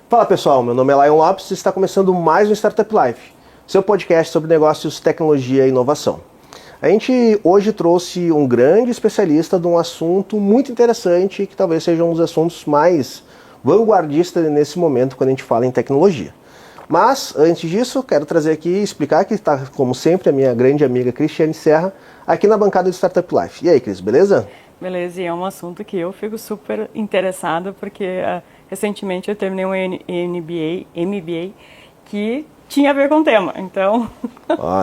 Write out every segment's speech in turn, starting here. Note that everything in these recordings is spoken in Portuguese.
Fala pessoal, meu nome é Lion Lopes e está começando mais um Startup Life, seu podcast sobre negócios, tecnologia e inovação. A gente hoje trouxe um grande especialista de um assunto muito interessante, que talvez seja um dos assuntos mais vanguardistas nesse momento quando a gente fala em tecnologia. Mas, antes disso, quero trazer aqui e explicar que está, como sempre, a minha grande amiga Cristiane Serra, aqui na bancada do Startup Life. E aí, Cris, beleza? Beleza, e é um assunto que eu fico super interessada, porque recentemente eu terminei um MBA que tinha a ver com o tema, então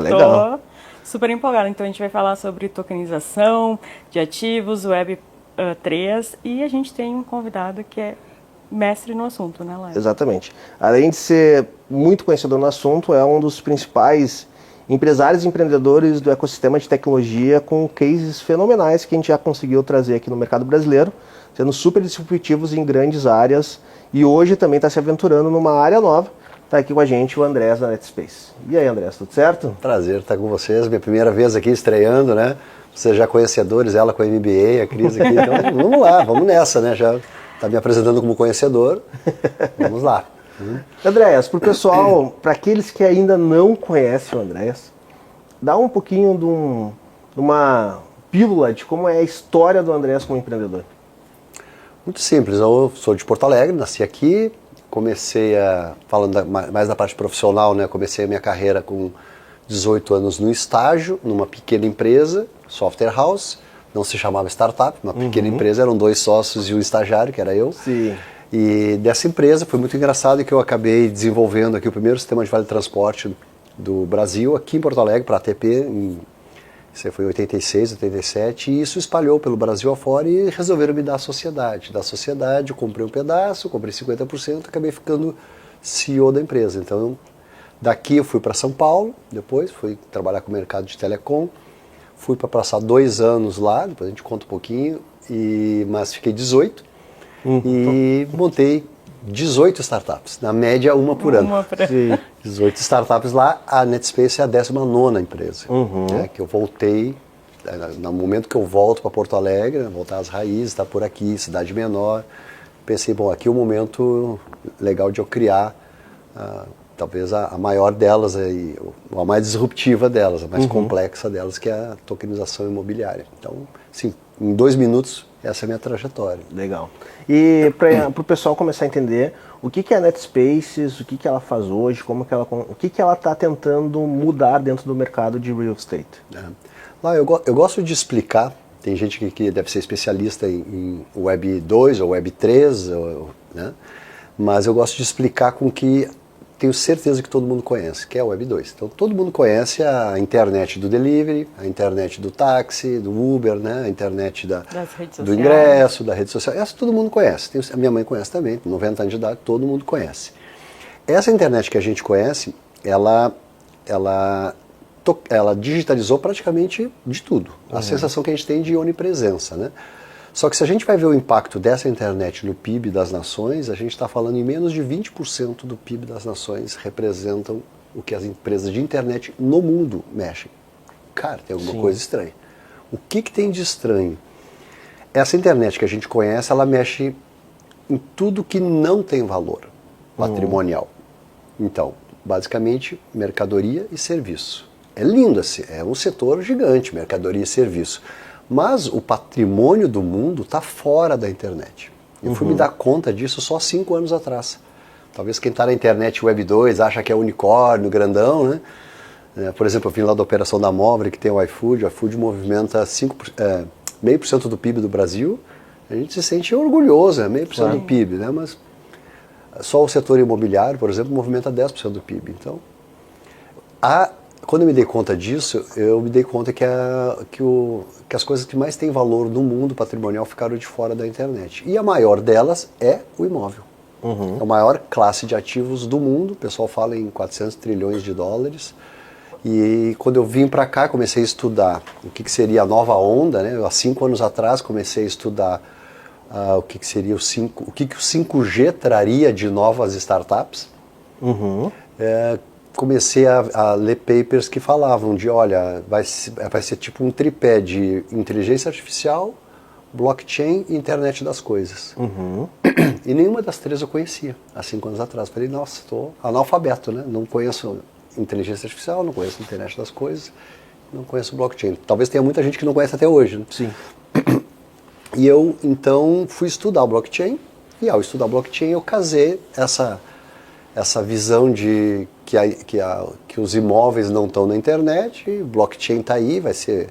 Legal. tô super empolgada. Então a gente vai falar sobre tokenização de ativos, Web3, e a gente tem um convidado que é mestre no assunto, né, Laila? Exatamente. Além de ser muito conhecedor no assunto, é um dos principais empresários e empreendedores do ecossistema de tecnologia, com cases fenomenais que a gente já conseguiu trazer aqui no mercado brasileiro, sendo super disruptivos em grandes áreas, e hoje também está se aventurando numa área nova. Está aqui com a gente o Andrés da Netspace. E aí, Andrés, tudo certo? Prazer estar com vocês, minha primeira vez aqui estreando, né? Vocês já conhecedores, ela com a MBA, a Cris aqui, então vamos lá, vamos nessa, né? Já está me apresentando como conhecedor, vamos lá. Andrés, para o pessoal, para aqueles que ainda não conhecem o Andrés, dá um pouquinho de uma pílula de como é a história do Andrés como empreendedor. Muito simples, eu sou de Porto Alegre, nasci aqui, falando mais da parte profissional, né? Comecei a minha carreira com 18 anos no estágio, numa pequena empresa, software house, não se chamava startup, uma pequena empresa, eram 2 sócios e um estagiário, que era eu. Sim. E dessa empresa foi muito engraçado que eu acabei desenvolvendo aqui o primeiro sistema de vale transporte do Brasil, aqui em Porto Alegre, para a ATP, isso foi em 86, 87, e isso espalhou pelo Brasil afora e resolveram me dar a sociedade. Da sociedade eu comprei um pedaço, comprei 50%, acabei ficando CEO da empresa. Então daqui eu fui para São Paulo, depois fui trabalhar com o mercado de telecom, fui para passar 2 anos lá, depois a gente conta um pouquinho, mas fiquei 18. E montei 18 startups, na média uma por ano. Sim. 18 startups lá, a Netspace é a 19ª empresa, né, que eu voltei, no momento que eu volto para Porto Alegre, voltar às raízes, estar por aqui, cidade menor, pensei, bom, aqui é o momento legal de eu criar talvez a maior delas, a mais disruptiva delas, a mais complexa delas, que é a tokenização imobiliária. Então, sim, em 2 minutos, essa é a minha trajetória. Legal. E para o pessoal começar a entender o que é a Netspaces, o que ela faz hoje, o que ela está tentando mudar dentro do mercado de real estate. Lá eu gosto de explicar, tem gente que deve ser especialista em Web 2 ou Web 3, né? Mas eu gosto de explicar com que tenho certeza que todo mundo conhece, que é a Web 2. Então todo mundo conhece a internet do delivery, a internet do táxi, do Uber, né? A internet do ingresso, da rede social. Essa todo mundo conhece. A minha mãe conhece também, 90 anos de idade, todo mundo conhece. Essa internet que a gente conhece, ela digitalizou praticamente de tudo. A sensação que a gente tem de onipresença, né? Só que se a gente vai ver o impacto dessa internet no PIB das nações, a gente está falando em menos de 20% do PIB das nações representam o que as empresas de internet no mundo mexem. Cara, tem alguma coisa estranha. O que tem de estranho? Essa internet que a gente conhece, ela mexe em tudo que não tem valor patrimonial. Então, basicamente, mercadoria e serviço. É lindo assim, é um setor gigante, mercadoria e serviço. Mas o patrimônio do mundo está fora da internet. Eu fui me dar conta disso só 5 anos atrás. Talvez quem está na internet Web 2 acha que é unicórnio, grandão, né? Por exemplo, eu vim lá da operação da Móvel, que tem o iFood. O iFood movimenta 0,5% do PIB do Brasil. A gente se sente orgulhoso, 0,5% do PIB, né? Mas só o setor imobiliário, por exemplo, movimenta 10% do PIB. Então, quando eu me dei conta disso, eu me dei conta que as coisas que mais têm valor no mundo patrimonial ficaram de fora da internet. E a maior delas é o imóvel. É a maior classe de ativos do mundo, o pessoal fala em 400 trilhões de dólares. E quando eu vim para cá, comecei a estudar o que seria a nova onda, né? Há 5 anos atrás comecei a estudar o que seria o 5G traria de novas startups. Comecei a ler papers que falavam de, olha, vai ser tipo um tripé de inteligência artificial, blockchain e internet das coisas. E nenhuma das três eu conhecia há 5 anos atrás. Falei, nossa, estou analfabeto, né? Não conheço inteligência artificial, não conheço a internet das coisas, não conheço blockchain. Talvez tenha muita gente que não conhece até hoje, né? Sim. E eu, então, fui estudar o blockchain, e ao estudar o blockchain eu casei essa visão de que os imóveis não estão na internet, e blockchain está aí, vai ser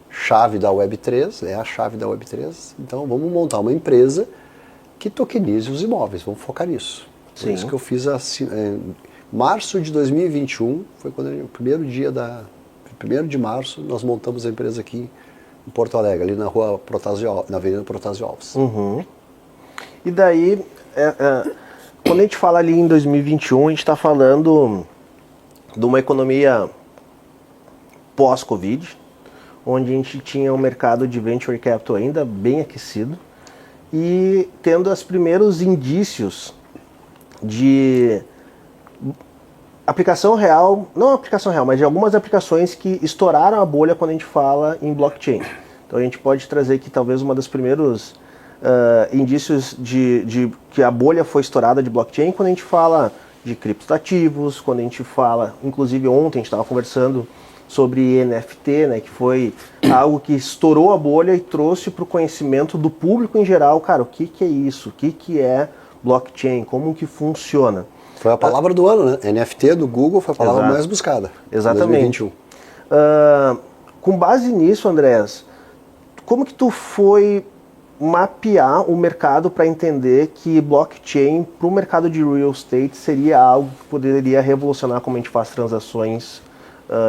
chave da Web3, é a chave da Web3, então vamos montar uma empresa que tokenize os imóveis, vamos focar nisso. Por isso que eu fiz assim, março de 2021, foi quando o primeiro de março, nós montamos a empresa aqui em Porto Alegre, ali na rua Protásio, na Avenida Protásio Alves. Uhum. E daí, quando a gente fala ali em 2021, a gente está falando de uma economia pós-Covid, onde a gente tinha um mercado de venture capital ainda bem aquecido e tendo os primeiros indícios de aplicação real, não aplicação real, mas de algumas aplicações que estouraram a bolha quando a gente fala em blockchain. Então a gente pode trazer aqui talvez uma dos primeiros indícios de que a bolha foi estourada de blockchain quando a gente fala de criptoativos, quando a gente fala, inclusive ontem a gente estava conversando sobre NFT, né, que foi algo que estourou a bolha e trouxe para o conhecimento do público em geral, cara, o que é isso, o que é blockchain, como que funciona. Foi a palavra do ano, né? NFT do Google foi a palavra mais buscada. Exatamente. Em 2021. Com base nisso, Andrés, como que tu foi mapear o mercado para entender que blockchain para o mercado de real estate seria algo que poderia revolucionar como a gente faz transações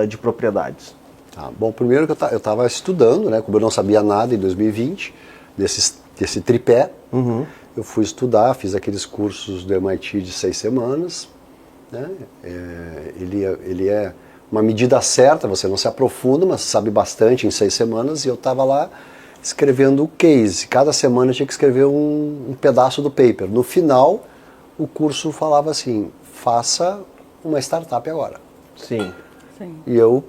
de propriedades? Tá, bom, primeiro que eu estava estudando, né? Como eu não sabia nada em 2020, desse tripé, eu fui estudar, fiz aqueles cursos do MIT de 6 semanas, né? Ele é uma medida certa, você não se aprofunda, mas sabe bastante em 6 semanas, e eu estava lá escrevendo o case. Cada semana eu tinha que escrever um pedaço do paper. No final, o curso falava assim, faça uma startup agora. Sim. Sim. E eu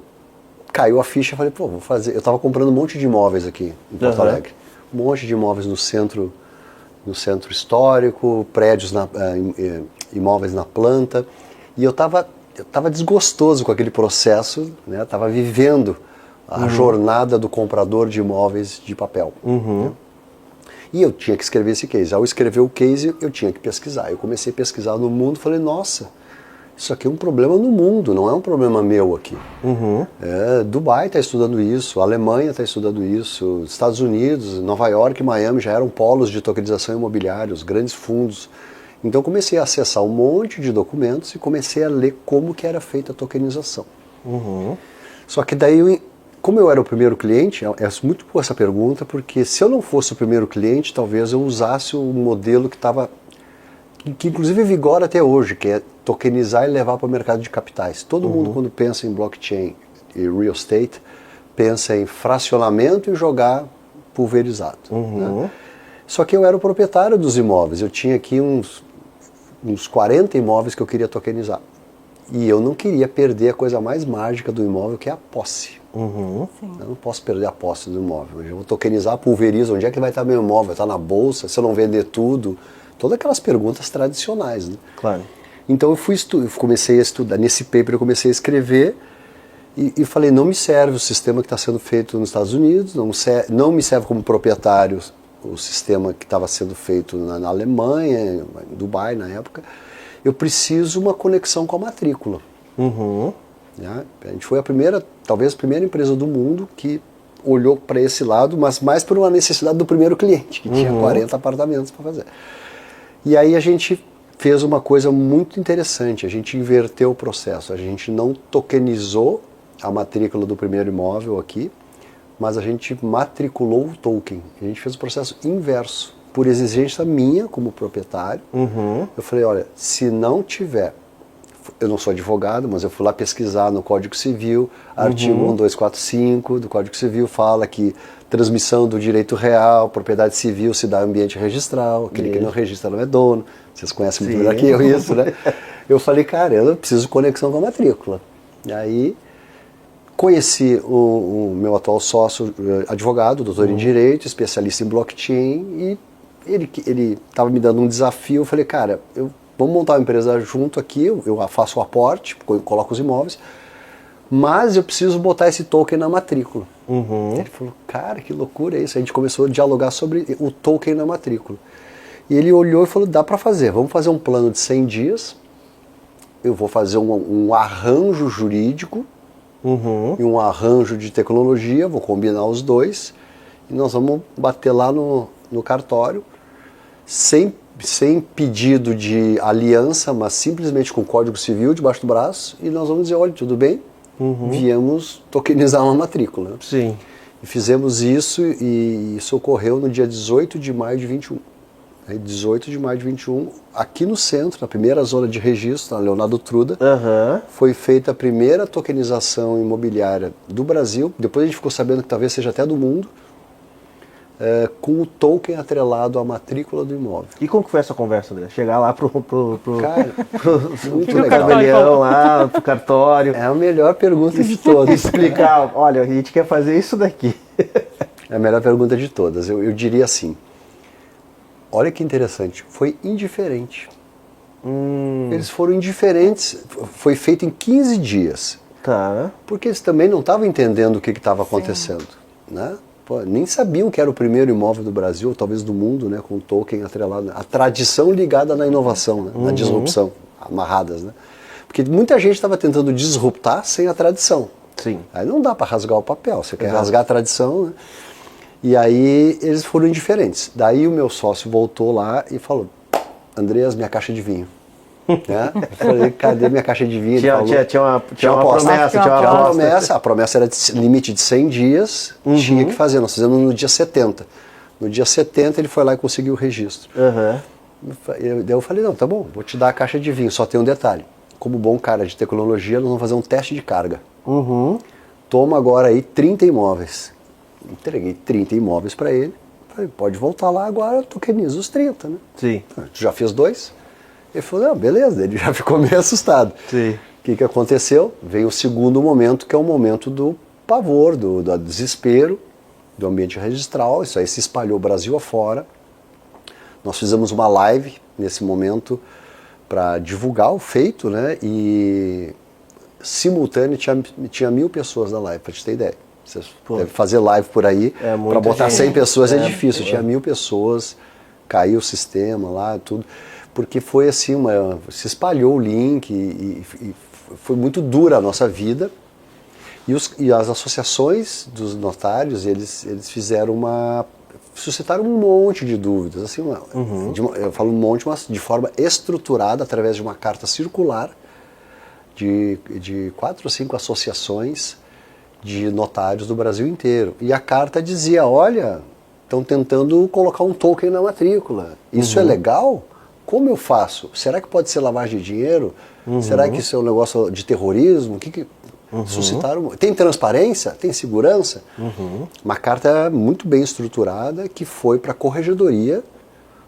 caiu a ficha e falei, pô, vou fazer. Eu estava comprando um monte de imóveis aqui em Porto Alegre. Um monte de imóveis no centro histórico, prédios, imóveis na planta. E eu estava desgostoso com aquele processo, né? Estava vivendo a jornada do comprador de imóveis de papel. Né? E eu tinha que escrever esse case. Ao escrever o case, eu tinha que pesquisar. Eu comecei a pesquisar no mundo, falei, nossa, isso aqui é um problema no mundo, não é um problema meu aqui. Dubai está estudando isso, a Alemanha está estudando isso, Estados Unidos, Nova York e Miami já eram polos de tokenização imobiliária, os grandes fundos. Então comecei a acessar um monte de documentos e comecei a ler como que era feita a tokenização. Só que daí, como eu era o primeiro cliente, é muito boa essa pergunta, porque se eu não fosse o primeiro cliente, talvez eu usasse um modelo que inclusive vigora até hoje, que é tokenizar e levar para o mercado de capitais. Todo mundo, quando pensa em blockchain e real estate, pensa em fracionamento e jogar pulverizado. Né? Só que eu era o proprietário dos imóveis, eu tinha aqui uns 40 imóveis que eu queria tokenizar. E eu não queria perder a coisa mais mágica do imóvel, que é a posse. Eu não posso perder a posse do imóvel. Eu vou tokenizar, pulverizo, onde é que vai estar meu imóvel? Está na bolsa? Se eu não vender tudo? Todas aquelas perguntas tradicionais. Né? Claro. Então eu comecei a estudar, nesse paper eu comecei a escrever e falei, não me serve o sistema que está sendo feito nos Estados Unidos, não me serve como proprietário o sistema que estava sendo feito na Alemanha, em Dubai na época. Eu preciso uma conexão com a matrícula. Né? A gente foi talvez a primeira empresa do mundo que olhou para esse lado, mas mais por uma necessidade do primeiro cliente, que tinha 40 apartamentos para fazer. E aí a gente fez uma coisa muito interessante, a gente inverteu o processo, a gente não tokenizou a matrícula do primeiro imóvel aqui, mas a gente matriculou o token, a gente fez o processo inverso, por exigência minha como proprietário. Eu falei, olha, se não tiver, eu não sou advogado, mas eu fui lá pesquisar no Código Civil, artigo 1245 do Código Civil fala que transmissão do direito real, propriedade civil se dá em ambiente registral, aquele que não registra não é dono, vocês conhecem muito melhor que eu isso, né? Eu falei, cara, eu preciso de conexão com a matrícula. E aí conheci o meu atual sócio, advogado, doutor em Direito, especialista em blockchain, e Ele estava me dando um desafio, eu falei, cara, vamos montar uma empresa junto aqui, eu faço o aporte, coloco os imóveis, mas eu preciso botar esse token na matrícula. Ele falou, cara, que loucura é isso. A gente começou a dialogar sobre o token na matrícula. E ele olhou e falou, dá para fazer, vamos fazer um plano de 100 dias, eu vou fazer um arranjo jurídico e um arranjo de tecnologia, vou combinar os dois, e nós vamos bater lá no cartório, sem pedido de aliança, mas simplesmente com o Código Civil debaixo do braço, e nós vamos dizer, olha, tudo bem, viemos tokenizar uma matrícula. Né? Sim. E fizemos isso, e isso ocorreu no dia 18 de maio de 21. 18 de maio de 21, aqui no centro, na primeira zona de registro, na Leonardo Truda, foi feita a primeira tokenização imobiliária do Brasil, depois a gente ficou sabendo que talvez seja até do mundo, com o token atrelado à matrícula do imóvel. E como que foi essa conversa, André? Chegar lá pro Cara, muito legal. tabelião lá, pro cartório. É a melhor pergunta de todas. Explicar, olha, a gente quer fazer isso daqui. É a melhor pergunta de todas. Eu diria assim, olha que interessante, foi indiferente. Eles foram indiferentes, foi feito em 15 dias. Tá. Porque eles também não estavam entendendo o que estava acontecendo. Né? Pô, nem sabiam que era o primeiro imóvel do Brasil, ou talvez do mundo, né, com o token atrelado. A tradição ligada na inovação, né, na disrupção, amarradas. Né? Porque muita gente estava tentando disruptar sem a tradição. Sim. Aí não dá para rasgar o papel, você quer rasgar a tradição, né? E aí eles foram indiferentes. Daí o meu sócio voltou lá e falou, Andreas, minha caixa de vinho. Né? Eu falei, cadê minha caixa de vinho? Tinha uma promessa. A promessa era de limite de 100 dias, tinha que fazer. Nós fizemos no dia 70. No dia 70 ele foi lá e conseguiu o registro. Daí eu falei, não, tá bom, vou te dar a caixa de vinho, só tem um detalhe. Como bom cara de tecnologia, nós vamos fazer um teste de carga. Toma agora aí 30 imóveis. Entreguei 30 imóveis para ele. Falei, pode voltar lá agora, tokeniza os 30, né? Sim. Tu já fez 2? Ele falou, não, beleza, ele já ficou meio assustado. Sim. O que aconteceu? Veio o segundo momento, que é o momento do pavor, do desespero, do ambiente registral. Isso aí se espalhou Brasil afora. Nós fizemos uma live nesse momento para divulgar o feito, né? E simultâneo tinha 1.000 pessoas na live, para te ter ideia. Você deve fazer live por aí, para botar 100 pessoas é difícil. Tinha 1.000 pessoas, caiu o sistema lá, tudo. Porque foi assim, se espalhou o link e foi muito dura a nossa vida. E as associações dos notários, eles fizeram suscitaram um monte de dúvidas. Assim, eu falo um monte, mas de forma estruturada, através de uma carta circular de 4 ou 5 associações de notários do Brasil inteiro. E a carta dizia, olha, estão tentando colocar um token na matrícula. Isso é legal? Como eu faço? Será que pode ser lavagem de dinheiro? Será que isso é um negócio de terrorismo? O que suscitaram? Tem transparência? Tem segurança? Uma carta muito bem estruturada que foi para a Corregedoria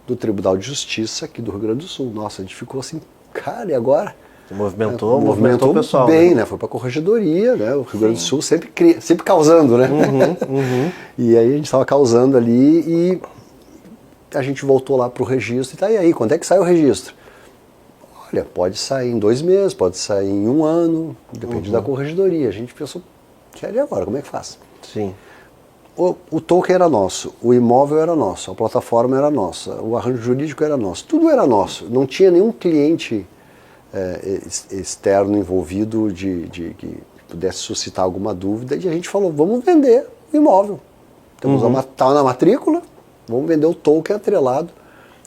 do Tribunal de Justiça aqui do Rio Grande do Sul. Nossa, a gente ficou assim, cara, e agora? Movimentou o pessoal. Bem, né? Foi para a Corregedoria, né? O Rio Grande do Sul sempre causando, né? E aí a gente estava causando ali e a gente voltou lá para o registro e tá, e aí, quando é que sai o registro? Olha, pode sair em 2 meses, pode sair em 1 ano, depende da Corregedoria. A gente pensou, e agora, como é que faz? Sim. O token era nosso, o imóvel era nosso, a plataforma era nossa, o arranjo jurídico era nosso, tudo era nosso. Não tinha nenhum cliente externo envolvido que pudesse suscitar alguma dúvida, e a gente falou, vamos vender o imóvel. Está na matrícula, vamos vender o token atrelado.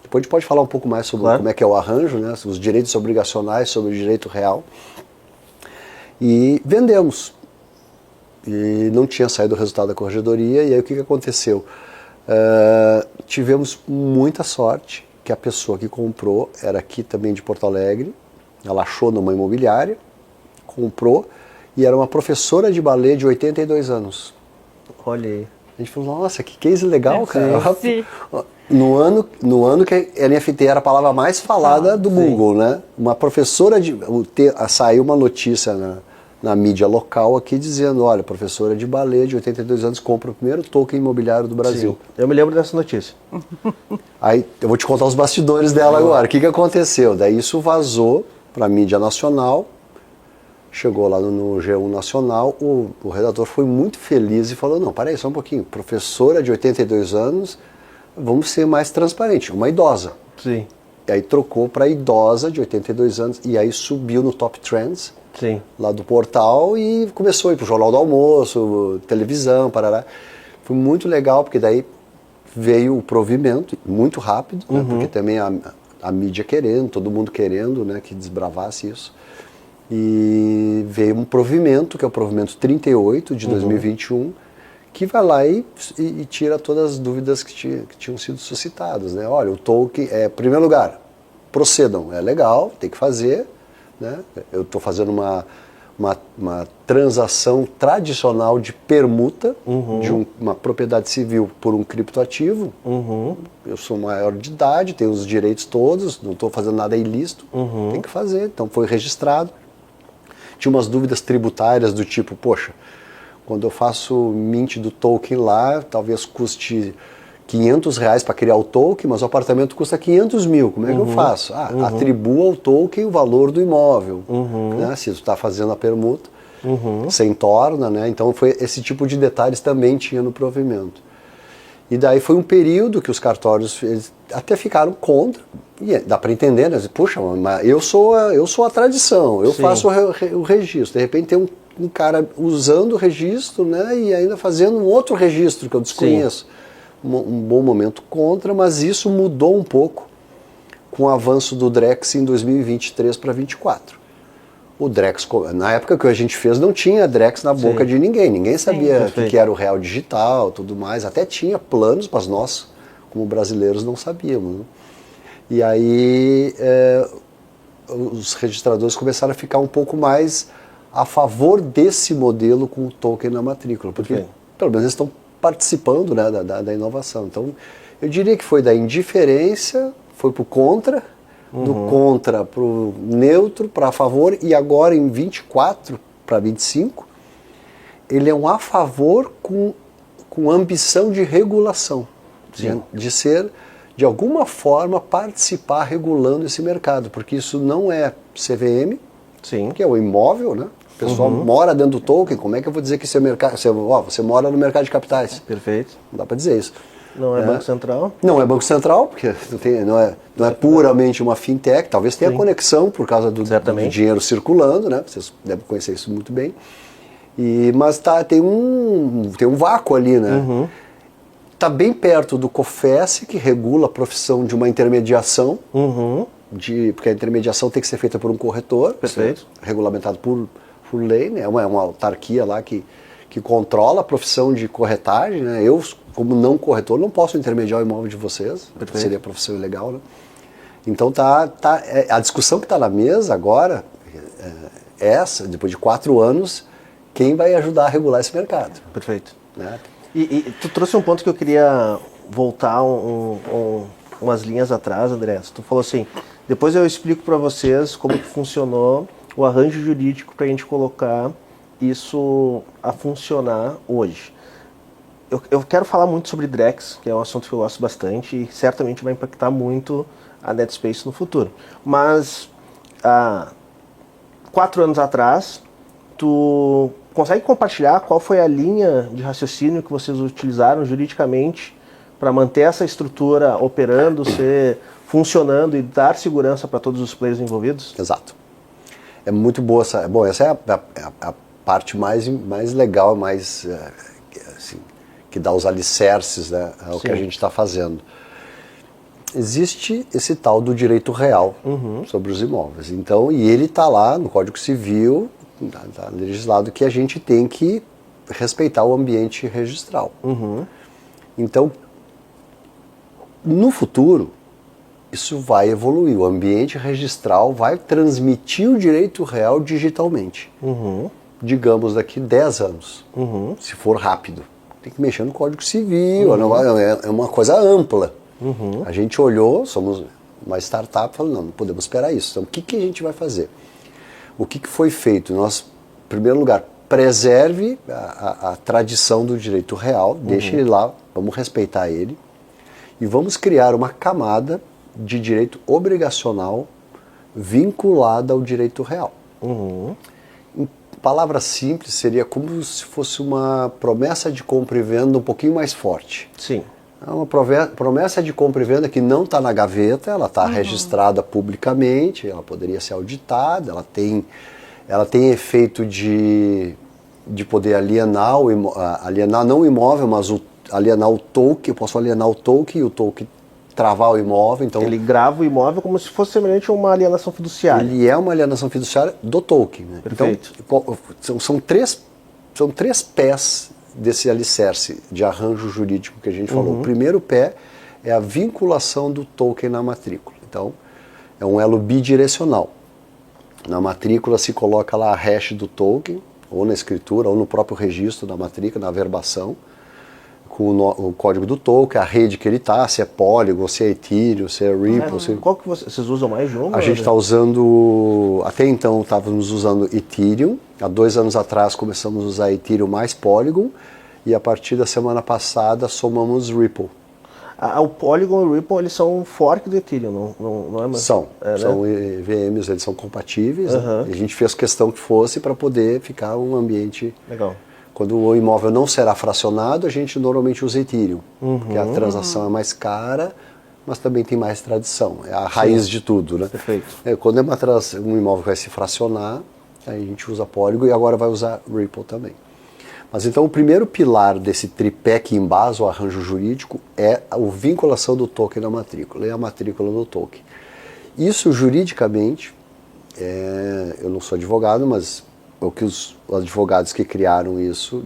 Depois a gente pode falar um pouco mais sobre como é que é o arranjo, né, os direitos obrigacionais sobre o direito real. E vendemos. E não tinha saído o resultado da Corregedoria, e aí o que aconteceu? Tivemos muita sorte que a pessoa que comprou era aqui também de Porto Alegre, ela achou numa imobiliária, comprou, e era uma professora de balé de 82 anos. Olha aí. A gente falou, nossa, que case legal, cara. Sim. No ano que a NFT era a palavra mais falada do Google, né? Uma professora saiu uma notícia na mídia local aqui dizendo, olha, professora de ballet de 82 anos compra o primeiro token imobiliário do Brasil. Sim. Eu me lembro dessa notícia. Aí eu vou te contar os bastidores dela agora. O que aconteceu? Daí isso vazou para a mídia nacional, chegou lá no G1 Nacional, o redator foi muito feliz e falou, não, peraí, só um pouquinho, professora de 82 anos, vamos ser mais transparentes, uma idosa. Sim. E aí trocou para idosa de 82 anos e aí subiu no Top Trends, Sim. lá do portal e começou a ir pro Jornal do Almoço, televisão, parará. Foi muito legal, porque daí veio o provimento, muito rápido, né, porque também a mídia querendo, todo mundo querendo, né, que desbravasse isso. E veio um provimento, que é o provimento 38 de 2021, que vai lá e tira todas as dúvidas que tinham sido suscitadas, né? Olha, o token, em primeiro lugar, procedam, é legal, tem que fazer, né? Eu estou fazendo uma transação tradicional de permuta de uma propriedade civil por um criptoativo. Eu sou maior de idade, tenho os direitos todos, não estou fazendo nada ilícito, tem que fazer, então foi registrado. Tinha umas dúvidas tributárias do tipo, poxa, quando eu faço mint do token lá, talvez custe R$500 para criar o token, mas o apartamento custa 500 mil. Como é que eu faço? Atribua ao token o valor do imóvel. Né? Se tu está fazendo a permuta, sem torna, né? Então foi esse tipo de detalhes também tinha no provimento. E daí foi um período que os cartórios eles até ficaram contra. E dá para entender, né? Puxa, mas eu sou a tradição, eu faço o registro. De repente tem um cara usando o registro, né, e ainda fazendo um outro registro que eu desconheço. Um bom momento contra, mas isso mudou um pouco com o avanço do Drex em 2023 para 2024. O Drex, na época que a gente fez, não tinha Drex na boca de ninguém. Ninguém sabia o que era o real digital, tudo mais. Até tinha planos, mas nós, como brasileiros, não sabíamos, né? E aí os registradores começaram a ficar um pouco mais a favor desse modelo com o token na matrícula, porque pelo menos eles estão participando, né, da inovação. Então, eu diria que foi da indiferença, foi para o contra, do contra para o neutro, para a favor, e agora em 24 para 25, ele é um a favor com ambição de regulação, de ser, de alguma forma, participar regulando esse mercado, porque isso não é CVM, que é o imóvel, né? O pessoal mora dentro do token, como é que eu vou dizer que isso é mercado? Você mora no mercado de capitais. Perfeito. Não dá para dizer isso. Não é Banco Central? Não é Banco Central, porque não é puramente uma fintech, talvez tenha conexão por causa do dinheiro circulando, né? Vocês devem conhecer isso muito bem. Mas tem um vácuo ali, né? Está bem perto do COFES, que regula a profissão de uma intermediação, porque a intermediação tem que ser feita por um corretor, regulamentado por lei, né? É uma autarquia lá que controla a profissão de corretagem, né? Eu, como não corretor, não posso intermediar o imóvel de vocês, seria profissão ilegal, né? Então a discussão que está na mesa agora é essa, depois de 4 anos, quem vai ajudar a regular esse mercado. Perfeito. Né? E tu trouxe um ponto que eu queria voltar umas linhas atrás, André. Tu falou assim, depois eu explico para vocês como que funcionou o arranjo jurídico para a gente colocar isso a funcionar hoje. Eu quero falar muito sobre Drex, que é um assunto que eu gosto bastante e certamente vai impactar muito a NetSpace no futuro. Mas, 4 anos atrás, tu consegue compartilhar qual foi a linha de raciocínio que vocês utilizaram juridicamente para manter essa estrutura operando, funcionando e dar segurança para todos os players envolvidos? Exato. É muito boa essa... Bom, essa é a parte mais legal, mais... assim, que dá os alicerces, né, ao que a gente está fazendo. Existe esse tal do direito real sobre os imóveis. Então, e ele está lá no Código Civil, está legislado que a gente tem que respeitar o ambiente registral. Então, no futuro, isso vai evoluir. O ambiente registral vai transmitir o direito real digitalmente. Digamos, daqui 10 anos, se for rápido. Tem que mexer no Código Civil, é uma coisa ampla. A gente olhou, somos uma startup, falou, não podemos esperar isso. Então, o que a gente vai fazer? O que foi feito? Nós primeiro lugar, preserve a tradição do direito real, deixe ele lá, vamos respeitar ele, e vamos criar uma camada de direito obrigacional vinculada ao direito real. Em palavras simples, seria como se fosse uma promessa de compra e venda um pouquinho mais forte. Sim. É uma promessa de compra e venda que não está na gaveta, ela está registrada publicamente, ela poderia ser auditada, ela tem efeito de poder alienar não o imóvel, mas alienar o token. Eu posso alienar o token e o token travar o imóvel. Então, ele grava o imóvel como se fosse semelhante a uma alienação fiduciária. Ele é uma alienação fiduciária do token. Né? Perfeito. Então, são três pés desse alicerce de arranjo jurídico que a gente falou. O primeiro pé é a vinculação do token na matrícula. Então, é um elo bidirecional. Na matrícula se coloca lá a hash do token, ou na escritura, ou no próprio registro da matrícula, na averbação, com o código do token, a rede que ele está, se é Polygon, se é Ethereum, se é Ripple. Qual que vocês usam mais de um? A gente está usando, até então estávamos usando Ethereum, há 2 anos atrás começamos a usar Ethereum mais Polygon, e a partir da semana passada somamos Ripple. O Polygon e o Ripple, eles são um fork do Ethereum, não é mais? São né? VMs, eles são compatíveis, né? E a gente fez questão que fosse para poder ficar um ambiente... Legal. Quando o imóvel não será fracionado, a gente normalmente usa Ethereum, porque a transação é mais cara, mas também tem mais tradição. É a raiz de tudo, né? Perfeito. Quando é um imóvel vai se fracionar, aí a gente usa Polygon e agora vai usar Ripple também. Mas então o primeiro pilar desse tripé que embasa o arranjo jurídico é a vinculação do token na matrícula, e a matrícula do token. Isso juridicamente, eu não sou advogado, mas o que os advogados que criaram isso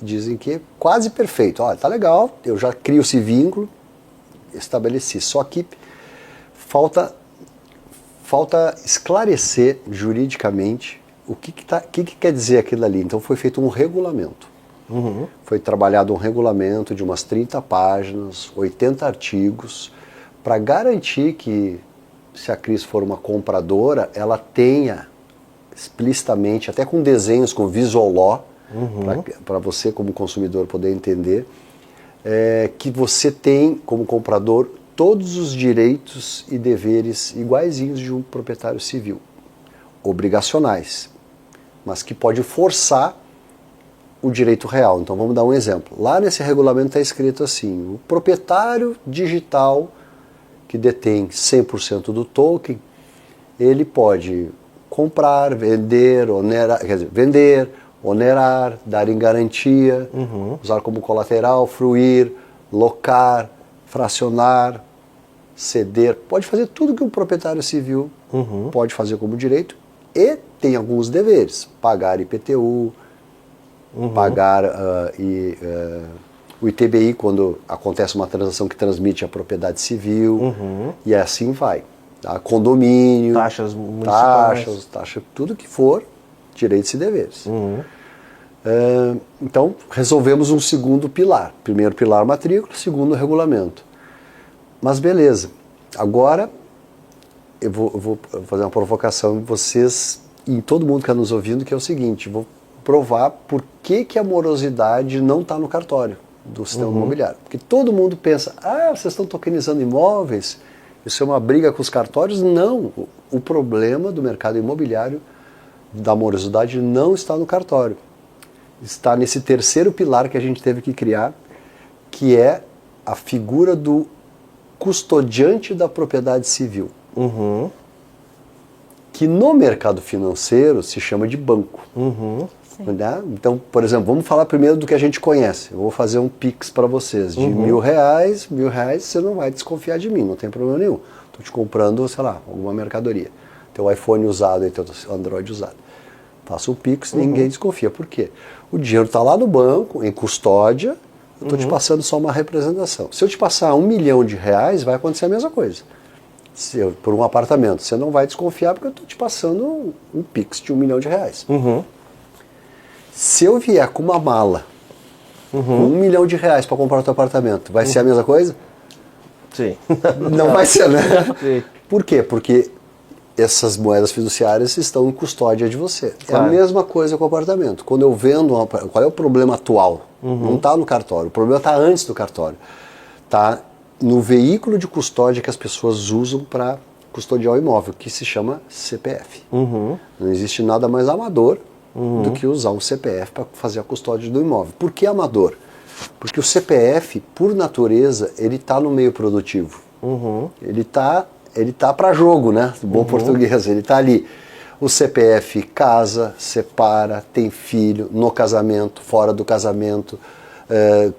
dizem que é quase perfeito. Olha, tá legal, eu já crio esse vínculo, estabeleci. Só que falta esclarecer juridicamente o que quer dizer aquilo ali. Então foi feito um regulamento. Foi trabalhado um regulamento de umas 30 páginas, 80 artigos, para garantir que, se a Cris for uma compradora, ela tenha explicitamente, até com desenhos, com visual law, para você como consumidor poder entender, que você tem como comprador todos os direitos e deveres iguaizinhos de um proprietário civil, obrigacionais, mas que pode forçar o direito real. Então vamos dar um exemplo. Lá nesse regulamento está escrito assim: o proprietário digital que detém 100% do token, ele pode comprar, vender, onerar, dar em garantia, usar como colateral, fruir, locar, fracionar, ceder. Pode fazer tudo que um proprietário civil pode fazer como direito, e tem alguns deveres: pagar IPTU, pagar o ITBI quando acontece uma transação que transmite a propriedade civil, e assim vai. Tá? Condomínio, taxas municipais, taxa, tudo que for, direitos e deveres. Então, resolvemos um segundo pilar. Primeiro pilar, matrícula, segundo, regulamento. Mas beleza, agora eu vou fazer uma provocação em vocês e em todo mundo que está nos ouvindo, que é o seguinte: vou provar por que a morosidade não está no cartório do sistema imobiliário. Porque todo mundo pensa, vocês estão tokenizando imóveis, isso é uma briga com os cartórios. Não, o problema do mercado imobiliário, da morosidade, não está no cartório. Está nesse terceiro pilar que a gente teve que criar, que é a figura do custodiante da propriedade civil. Que no mercado financeiro se chama de banco. Né? Então, por exemplo, vamos falar primeiro do que a gente conhece. Eu vou fazer um Pix para vocês de R$1.000, você não vai desconfiar de mim, não tem problema nenhum. Estou te comprando, sei lá, alguma mercadoria. Teu iPhone usado, teu Android usado. Faço um Pix, ninguém desconfia. Por quê? O dinheiro está lá no banco, em custódia, eu estou te passando só uma representação. Se eu te passar R$1 milhão, vai acontecer a mesma coisa. Por um apartamento, você não vai desconfiar porque eu estou te passando um Pix de R$1 milhão. Se eu vier com uma mala, com R$1 milhão para comprar o teu apartamento, vai ser a mesma coisa? Sim. Não vai ser, né? Sim. Por quê? Porque essas moedas fiduciárias estão em custódia de você. Claro. É a mesma coisa com o apartamento. Quando eu vendo, qual é o problema atual? Não está no cartório, o problema está antes do cartório. Está no veículo de custódia que as pessoas usam para custodiar o imóvel, que se chama CPF. Não existe nada mais amador do que usar um CPF para fazer a custódia do imóvel. Por que amador? Porque o CPF, por natureza, ele está no meio produtivo. Ele tá para jogo, né? Bom português, ele está ali. O CPF casa, separa, tem filho, no casamento, fora do casamento,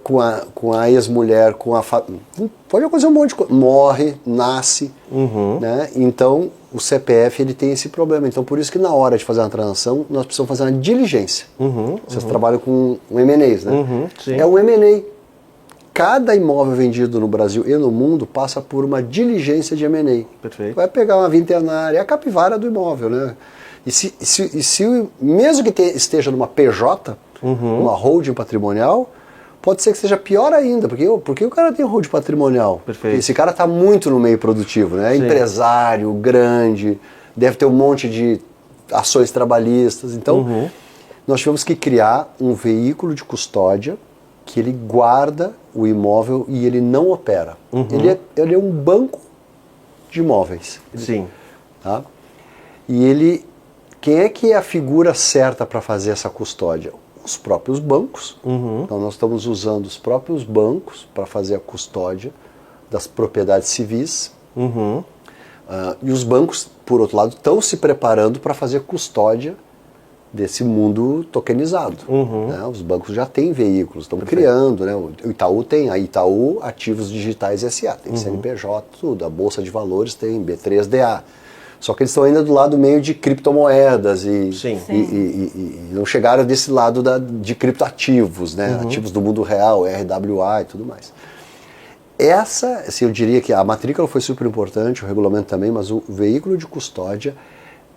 com a ex-mulher, com a família. Pode acontecer um monte de coisa. Morre, nasce, né? Então, o CPF ele tem esse problema. Então, por isso que na hora de fazer uma transação, nós precisamos fazer uma diligência. Vocês trabalham com um M&As, né? Sim. É um M&A. Cada imóvel vendido no Brasil e no mundo passa por uma diligência de M&A. Perfeito. Vai pegar uma vintenária, é a capivara do imóvel, né? Mesmo que esteja numa PJ, uma holding patrimonial, pode ser que seja pior ainda, porque o cara tem holding patrimonial. Perfeito. Esse cara está muito no meio produtivo, né? É empresário, grande, deve ter um monte de ações trabalhistas. Então, nós tivemos que criar um veículo de custódia que ele guarda o imóvel e ele não opera. Ele é um banco de imóveis. Sim. Tá? E quem é que é a figura certa para fazer essa custódia? Os próprios bancos. Então nós estamos usando os próprios bancos para fazer a custódia das propriedades civis. E os bancos, por outro lado, estão se preparando para fazer custódia desse mundo tokenizado. Né? Os bancos já têm veículos, estão criando. Né? O Itaú tem, a Itaú Ativos Digitais S.A., tem CNPJ, tudo. A Bolsa de Valores tem B3DA. Só que eles estão ainda do lado meio de criptomoedas e não chegaram desse lado de criptoativos, né? Ativos do mundo real, RWA e tudo mais. Assim, eu diria que a matrícula foi super importante, o regulamento também, mas o veículo de custódia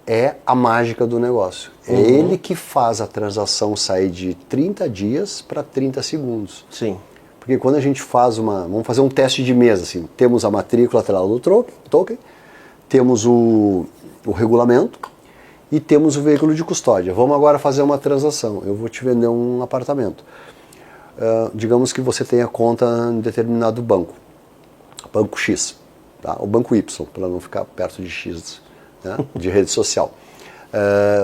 é a mágica do negócio. É ele que faz a transação sair de 30 dias para 30 segundos. Sim. Porque quando a gente vamos fazer um teste de mesa, assim, temos a matrícula atrelada do token, temos o regulamento e temos o veículo de custódia. Vamos agora fazer uma transação. Eu vou te vender um apartamento. Digamos que você tenha conta em determinado banco. Banco X, tá? Ou Banco Y, para não ficar perto de X, né? De rede social.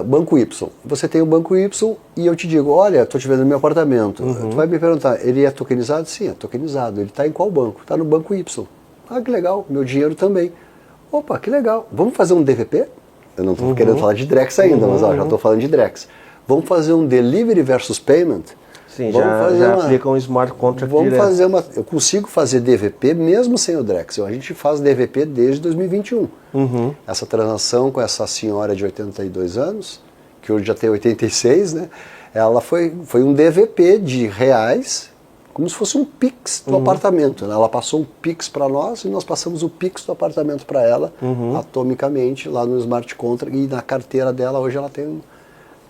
Banco Y. Você tem o Banco Y e eu te digo, olha, estou te vendendo meu apartamento. Tu vai me perguntar, ele é tokenizado? Sim, é tokenizado. Ele está em qual banco? Está no Banco Y. Ah, que legal, meu dinheiro também. Opa, que legal. Vamos fazer um DVP? Eu não estou querendo falar de Drex ainda, mas já estou falando de Drex. Vamos fazer um Delivery versus Payment? Sim, já aplica um Smart Contract direto. Eu consigo fazer DVP mesmo sem o Drex. A gente faz DVP desde 2021. Essa transação com essa senhora de 82 anos, que hoje já tem 86, né? Ela foi um DVP de reais, como se fosse um Pix do apartamento. Né? Ela passou um Pix para nós e nós passamos o Pix do apartamento para ela, atomicamente, lá no Smart Contract. E na carteira dela, hoje, ela tem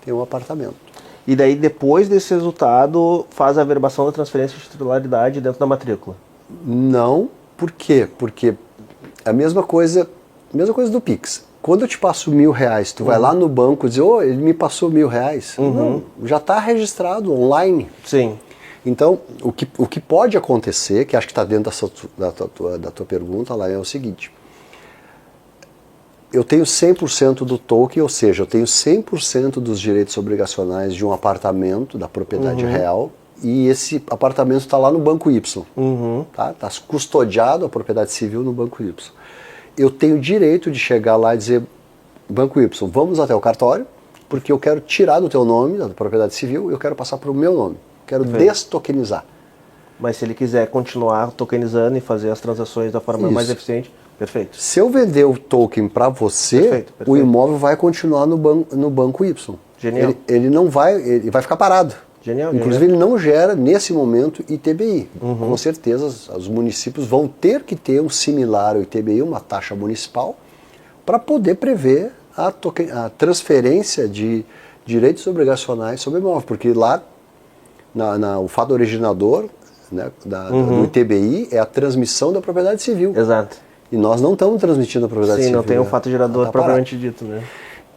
um apartamento. E daí, depois desse resultado, faz a averbação da transferência de titularidade dentro da matrícula? Não. Por quê? Porque é a mesma coisa do Pix. Quando eu te passo R$1.000, tu vai lá no banco e diz, ele me passou R$1.000. Não, já está registrado online. Sim. Então, o que pode acontecer, que acho que está dentro da tua pergunta, lá é o seguinte. Eu tenho 100% do token, ou seja, eu tenho 100% dos direitos obrigacionais de um apartamento, da propriedade real, e esse apartamento está lá no Banco Y. Está custodiado a propriedade civil no Banco Y. Eu tenho direito de chegar lá e dizer, Banco Y, vamos até o cartório, porque eu quero tirar do teu nome, da propriedade civil, eu quero passar para o meu nome. Quero destokenizar. Mas se ele quiser continuar tokenizando e fazer as transações da forma mais eficiente, perfeito. Se eu vender o token para você, perfeito. O imóvel vai continuar no Banco Y. Genial. Ele vai ficar parado. Genial. Inclusive, ele não gera, nesse momento, ITBI. Com certeza, os municípios vão ter que ter um similar ao ITBI, uma taxa municipal, para poder prever a transferência de direitos obrigacionais sobre o imóvel. Porque lá, o fato originador, né, do ITBI é a transmissão da propriedade civil. Exato. E nós não estamos transmitindo a propriedade civil. Sim, não tem um fato gerador tá propriamente dito, né?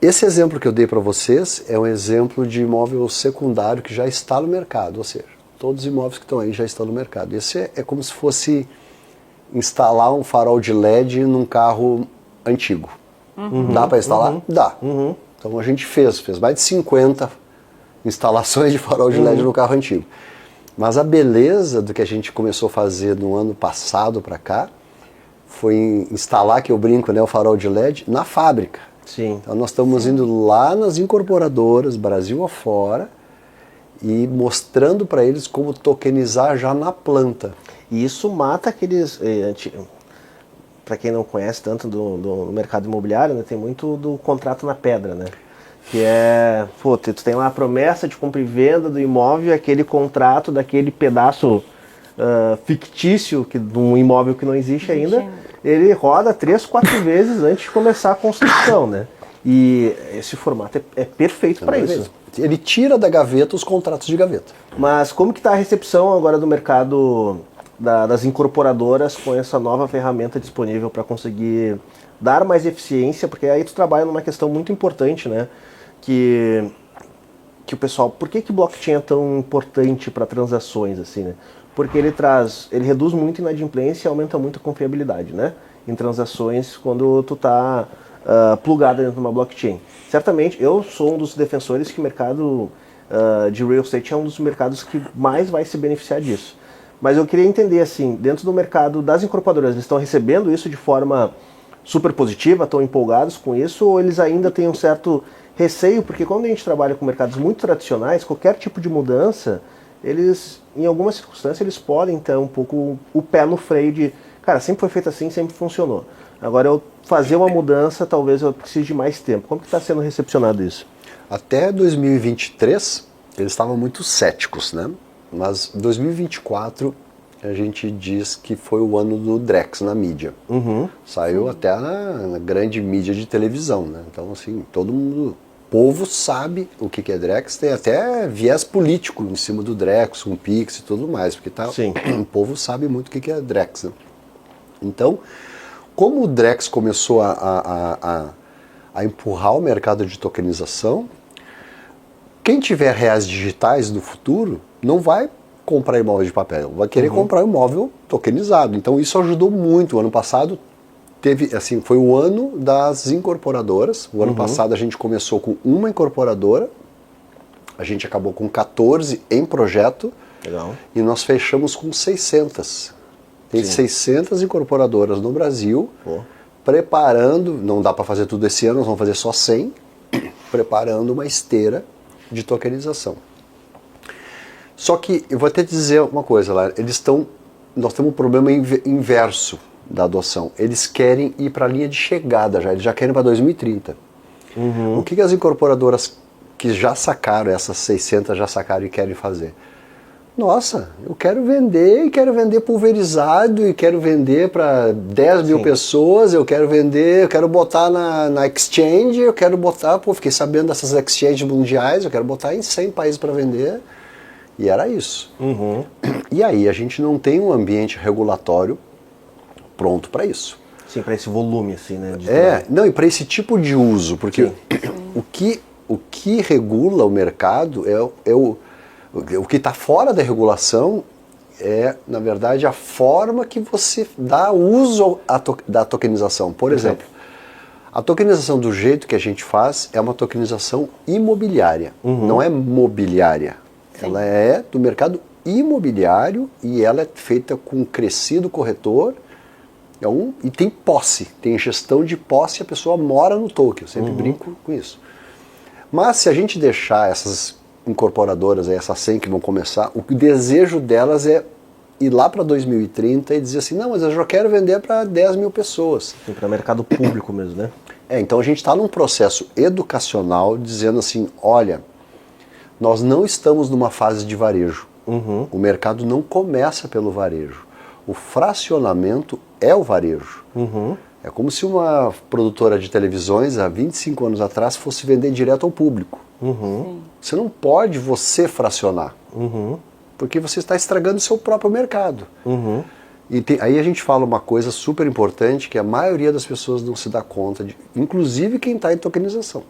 Esse exemplo que eu dei para vocês é um exemplo de imóvel secundário que já está no mercado, ou seja, todos os imóveis que estão aí já estão no mercado. Esse é como se fosse instalar um farol de LED num carro antigo. Dá para instalar? Dá. Então a gente fez mais de 50 instalações de farol de LED no carro antigo. Mas a beleza do que a gente começou a fazer no ano passado para cá foi instalar, que eu brinco, né, o farol de LED na fábrica. Sim. Então nós estamos indo lá nas incorporadoras, Brasil afora, e mostrando para eles como tokenizar já na planta. E isso mata aqueles... Para quem não conhece tanto do mercado imobiliário, né, tem muito do contrato na pedra, né? Que é, pô, tu tem lá a promessa de compra e venda do imóvel, aquele contrato daquele pedaço fictício de um imóvel que não existe ainda, ele roda 3, 4 vezes antes de começar a construção, né? E esse formato é perfeito para isso. Ele tira da gaveta os contratos de gaveta. Mas como que está a recepção agora do mercado das incorporadoras com essa nova ferramenta disponível para conseguir dar mais eficiência? Porque aí tu trabalha numa questão muito importante, né? Que o pessoal... Por que blockchain é tão importante para transações, assim, né? Porque ele reduz muito a inadimplência e aumenta muito a confiabilidade, né? Em transações quando tu está plugado dentro de uma blockchain. Certamente, eu sou um dos defensores que o mercado de real estate é um dos mercados que mais vai se beneficiar disso. Mas eu queria entender, assim, dentro do mercado das incorporadoras, eles estão recebendo isso de forma super positiva, estão empolgados com isso, ou eles ainda têm um certo receio? Porque quando a gente trabalha com mercados muito tradicionais, qualquer tipo de mudança, eles, em algumas circunstâncias, eles podem ter um pouco o pé no freio de, cara, sempre foi feito assim, sempre funcionou. Agora, eu fazer uma mudança, talvez eu precise de mais tempo. Como que está sendo recepcionado isso? Até 2023, eles estavam muito céticos, né? Mas 2024, a gente diz que foi o ano do Drex na mídia. Saiu até na grande mídia de televisão, né? Então, assim, todo mundo, o povo sabe o que é Drex, tem até viés político em cima do Drex, com Pix e tudo mais, porque o povo sabe muito o que é Drex, né? Então, como o Drex começou a empurrar o mercado de tokenização, quem tiver reais digitais no futuro não vai comprar imóvel de papel, vai querer comprar imóvel tokenizado. Então isso ajudou muito. O ano passado foi o ano das incorporadoras. O ano passado a gente começou com uma incorporadora, a gente acabou com 14 em projeto. Legal. E nós fechamos com 600. Tem 600 incorporadoras no Brasil, preparando, não dá para fazer tudo esse ano, nós vamos fazer só 100, preparando uma esteira de tokenização. Só que eu vou até te dizer uma coisa, lá, nós temos um problema inverso da adoção. Eles querem ir para a linha de chegada já, eles já querem para 2030. O que as incorporadoras que já sacaram, essas 600 já sacaram e querem fazer? Nossa, eu quero vender pulverizado, e quero vender para 10 mil pessoas, eu quero botar na exchange, fiquei sabendo dessas exchanges mundiais, eu quero botar em 100 países para vender, e era isso. E aí a gente não tem um ambiente regulatório pronto para isso. Sim, para esse volume, assim, né? E para esse tipo de uso, porque o que regula o mercado o que está fora da regulação é, na verdade, a forma que você dá uso da tokenização. Por exemplo, a tokenização do jeito que a gente faz é uma tokenização imobiliária, não é mobiliária. Ela é do mercado imobiliário e ela é feita com crescido corretor e tem posse, tem gestão de posse e a pessoa mora no token. Eu sempre brinco com isso. Mas se a gente deixar essas incorporadoras, essas 100 que vão começar, o desejo delas é ir lá para 2030 e dizer assim, não, mas eu já quero vender para 10 mil pessoas. Para o mercado público mesmo, né? Então a gente está num processo educacional dizendo assim, olha, nós não estamos numa fase de varejo. O mercado não começa pelo varejo. O fracionamento é o varejo. É como se uma produtora de televisões, há 25 anos atrás, fosse vender direto ao público. Você não pode fracionar, porque você está estragando o seu próprio mercado. E aí a gente fala uma coisa super importante que a maioria das pessoas não se dá conta, inclusive quem está em tokenização.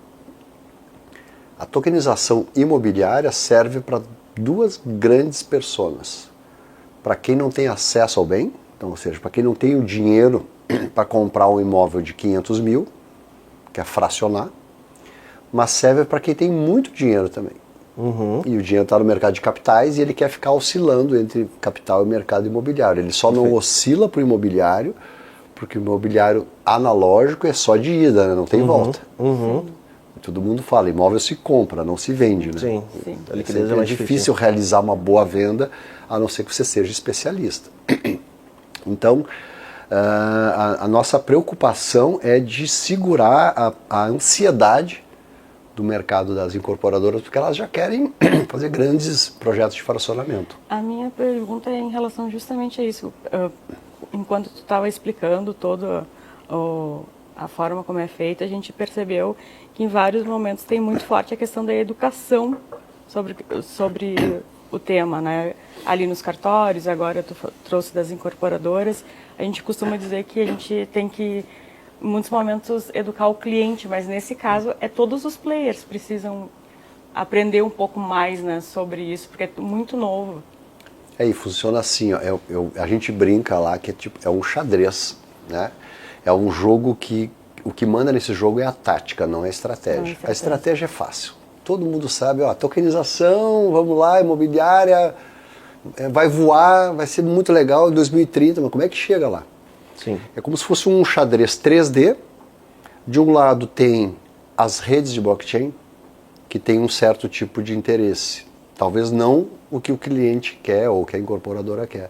A tokenização imobiliária serve para duas grandes personas. Para quem não tem acesso ao bem, então, ou seja, para quem não tem o dinheiro para comprar um imóvel de 500 mil, que é fracionar, mas serve para quem tem muito dinheiro também. E o dinheiro está no mercado de capitais e ele quer ficar oscilando entre capital e mercado imobiliário. Ele só não oscila para o imobiliário, porque o imobiliário analógico é só de ida, né? Não tem volta. Todo mundo fala, imóvel se compra, não se vende. Né? Sim. A liquidez é mais difícil realizar uma boa venda, a não ser que você seja especialista. Então, a nossa preocupação é de segurar a ansiedade do mercado das incorporadoras, porque elas já querem fazer grandes projetos de fracionamento. A minha pergunta é em relação justamente a isso. Enquanto tu estava explicando toda a forma como é feita, a gente percebeu que em vários momentos tem muito forte a questão da educação sobre o tema, né? Ali nos cartórios, agora tu trouxe das incorporadoras, a gente costuma dizer que a gente tem que, em muitos momentos, educar o cliente, mas nesse caso todos os players precisam aprender um pouco mais, né, sobre isso, porque é muito novo. E funciona assim, ó, a gente brinca lá que é um xadrez, né? É um jogo que o que manda nesse jogo é a tática, não é a estratégia. A estratégia é fácil. Todo mundo sabe, ó, tokenização, vamos lá, imobiliária, vai voar, vai ser muito legal em 2030, mas como é que chega lá? Sim. É como se fosse um xadrez 3D. De um lado tem as redes de blockchain, que tem um certo tipo de interesse. Talvez não o que o cliente quer ou o que a incorporadora quer.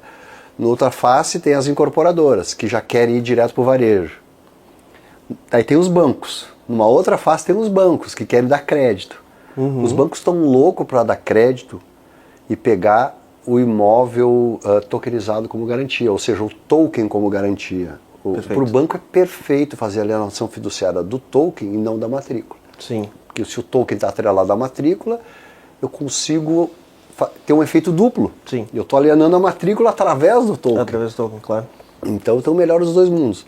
Na outra face tem as incorporadoras, que já querem ir direto para o varejo. Aí tem os bancos. Numa outra face tem os bancos, que querem dar crédito. Os bancos estão loucos para dar crédito e pegar o imóvel tokenizado como garantia, ou seja, o token como garantia. Para o banco é perfeito fazer a alienação fiduciária do token e não da matrícula. Sim. Porque se o token está atrelado à matrícula, eu consigo ter um efeito duplo. Sim. Eu estou alienando a matrícula através do token. Através do token, claro. Então estão melhores os dois mundos.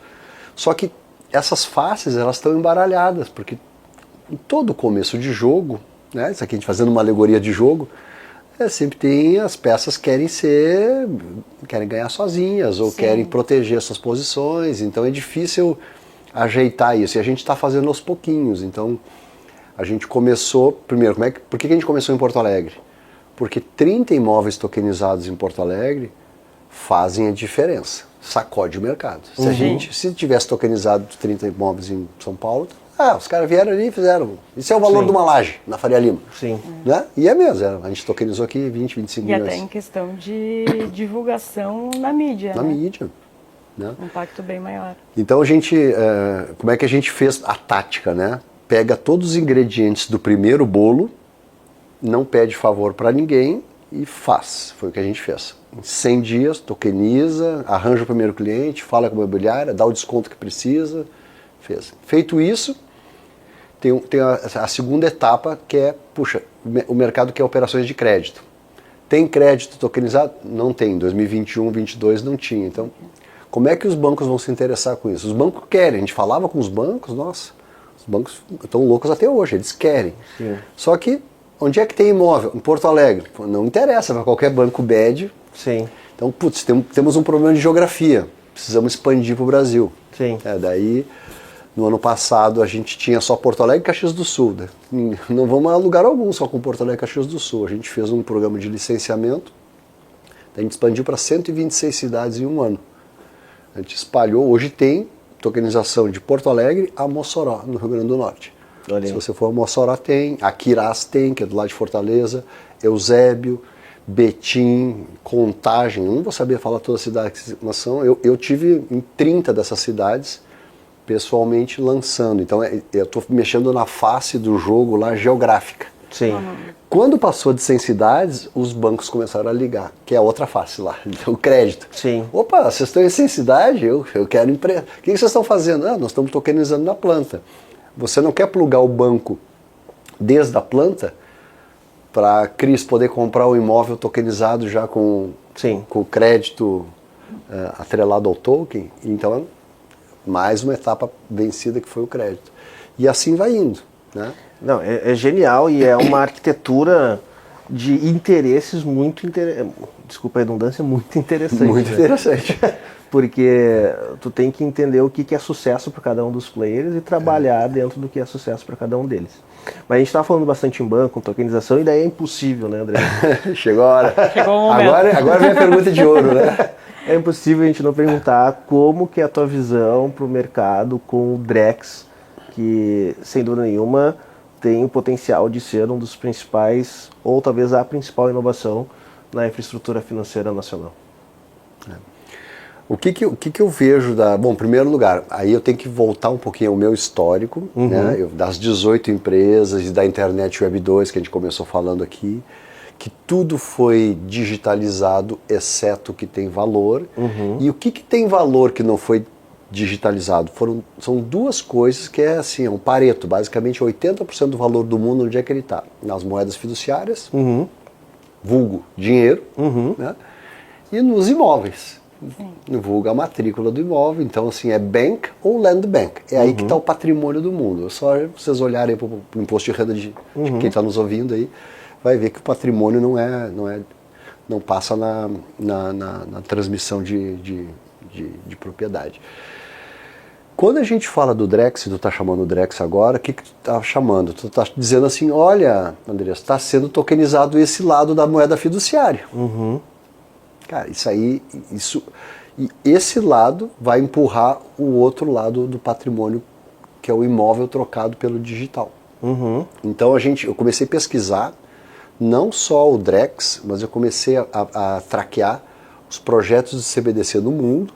Só que essas faces, elas estão embaralhadas, porque em todo começo de jogo, né, isso aqui a gente fazendo uma alegoria de jogo, sempre tem as peças querem ganhar sozinhas, ou querem proteger suas posições, então é difícil ajeitar isso, e a gente está fazendo aos pouquinhos. Então a gente começou, primeiro, por que a gente começou em Porto Alegre? Porque 30 imóveis tokenizados em Porto Alegre fazem a diferença, sacode o mercado. Se tivesse tokenizado 30 imóveis em São Paulo, os caras vieram ali e fizeram. Isso é o valor de uma laje na Faria Lima. Sim. Né? E é mesmo, a gente tokenizou aqui 20, 25 milhões. E até em questão de divulgação na mídia. Na né? mídia. Né? Um impacto bem maior. Então como é que a gente fez a tática, né? Pega todos os ingredientes do primeiro bolo, não pede favor para ninguém e faz. Foi o que a gente fez. Em 100 dias, tokeniza, arranja o primeiro cliente, fala com a imobiliária, dá o desconto que precisa. Fez. Feito isso, tem a segunda etapa que é, o mercado quer operações de crédito. Tem crédito tokenizado? Não tem. Em 2021, 2022 não tinha. Então, como é que os bancos vão se interessar com isso? Os bancos querem. A gente falava com os bancos, nossa, os bancos estão loucos até hoje, eles querem. Sim. Só que, onde é que tem imóvel? Em Porto Alegre. Não interessa, para qualquer banco bad. Sim. Então, temos um problema de geografia. Precisamos expandir para o Brasil. Sim. Daí, no ano passado, a gente tinha só Porto Alegre e Caxias do Sul. Né? Não vamos a lugar algum só com Porto Alegre e Caxias do Sul. A gente fez um programa de licenciamento. A gente expandiu para 126 cidades em um ano. A gente espalhou. Hoje tem tokenização de Porto Alegre a Mossoró, no Rio Grande do Norte. Se você for a Mossoró, tem. Aquirás tem, que é do lado de Fortaleza. Eusébio, Betim, Contagem. Eu não vou saber falar todas as cidades que são. Eu tive em 30 dessas cidades, pessoalmente lançando. Então eu estou mexendo na face do jogo lá geográfica. Sim. Quando passou de 100 cidades, os bancos começaram a ligar, que é a outra face lá, então, o crédito. Sim. Opa, vocês estão em 100 cidades? Eu quero empresa. O que vocês estão fazendo? Nós estamos tokenizando na planta. Você não quer plugar o banco desde a planta para a Cris poder comprar o imóvel tokenizado já com crédito atrelado ao token, então mais uma etapa vencida que foi o crédito. E assim vai indo, né? Não, é genial e é uma arquitetura de interesses desculpa a redundância, muito interessante. Muito interessante. Porque tu tem que entender o que é sucesso para cada um dos players e trabalhar dentro do que é sucesso para cada um deles. Mas a gente estava falando bastante em banco, tokenização, e daí é impossível, né, André? Chegou a hora. Chegou o momento. Agora vem a pergunta de ouro, né? É impossível a gente não perguntar como que é a tua visão para o mercado com o Drex, que, sem dúvida nenhuma, tem o potencial de ser um dos principais, ou talvez a principal inovação na infraestrutura financeira nacional. O que eu vejo Bom, em primeiro lugar, aí eu tenho que voltar um pouquinho ao meu histórico, né? Das 18 empresas e da Internet Web 2, que a gente começou falando aqui, que tudo foi digitalizado, exceto o que tem valor. E o que tem valor que não foi digitalizado? São duas coisas que é assim, um Pareto, basicamente 80% do valor do mundo, onde é que ele está? Nas moedas fiduciárias, vulgo dinheiro, né? E nos imóveis. Vulgo a matrícula do imóvel, então assim, é bank ou land bank. É aí que está o patrimônio do mundo. É só vocês olharem para o imposto de renda de quem está nos ouvindo aí, vai ver que o patrimônio não passa na transmissão de propriedade. Quando a gente fala do Drex, tu está chamando o Drex agora, o que tu está chamando? Tu está dizendo assim, olha, Andrés, está sendo tokenizado esse lado da moeda fiduciária. Cara, e esse lado vai empurrar o outro lado do patrimônio, que é o imóvel trocado pelo digital. Então eu comecei a pesquisar, não só o Drex, mas eu comecei a traquear os projetos de CBDC no mundo.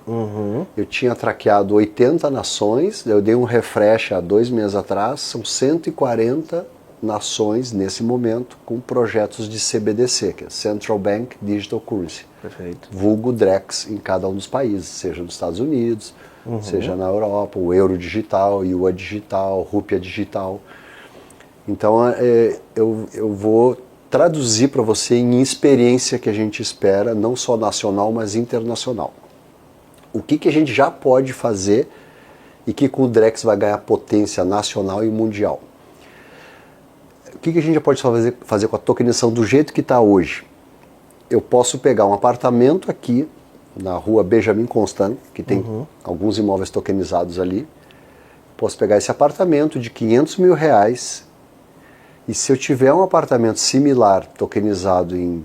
Eu tinha traqueado 80 nações, eu dei um refresh há 2 meses atrás, são 140 nações nesse momento com projetos de CBDC, que é Central Bank Digital Currency. Perfeito. Vulgo Drex em cada um dos países, seja nos Estados Unidos, seja na Europa, o euro digital, Yuan digital, rúpia digital. Então eu vou traduzir para você em experiência que a gente espera, não só nacional, mas internacional. O que a gente já pode fazer e que com o Drex vai ganhar potência nacional e mundial. O que a gente já pode fazer com a tokenização do jeito que está hoje? Eu posso pegar um apartamento aqui na rua Benjamin Constant, que tem alguns imóveis tokenizados ali. Posso pegar esse apartamento de R$500 mil, e se eu tiver um apartamento similar tokenizado em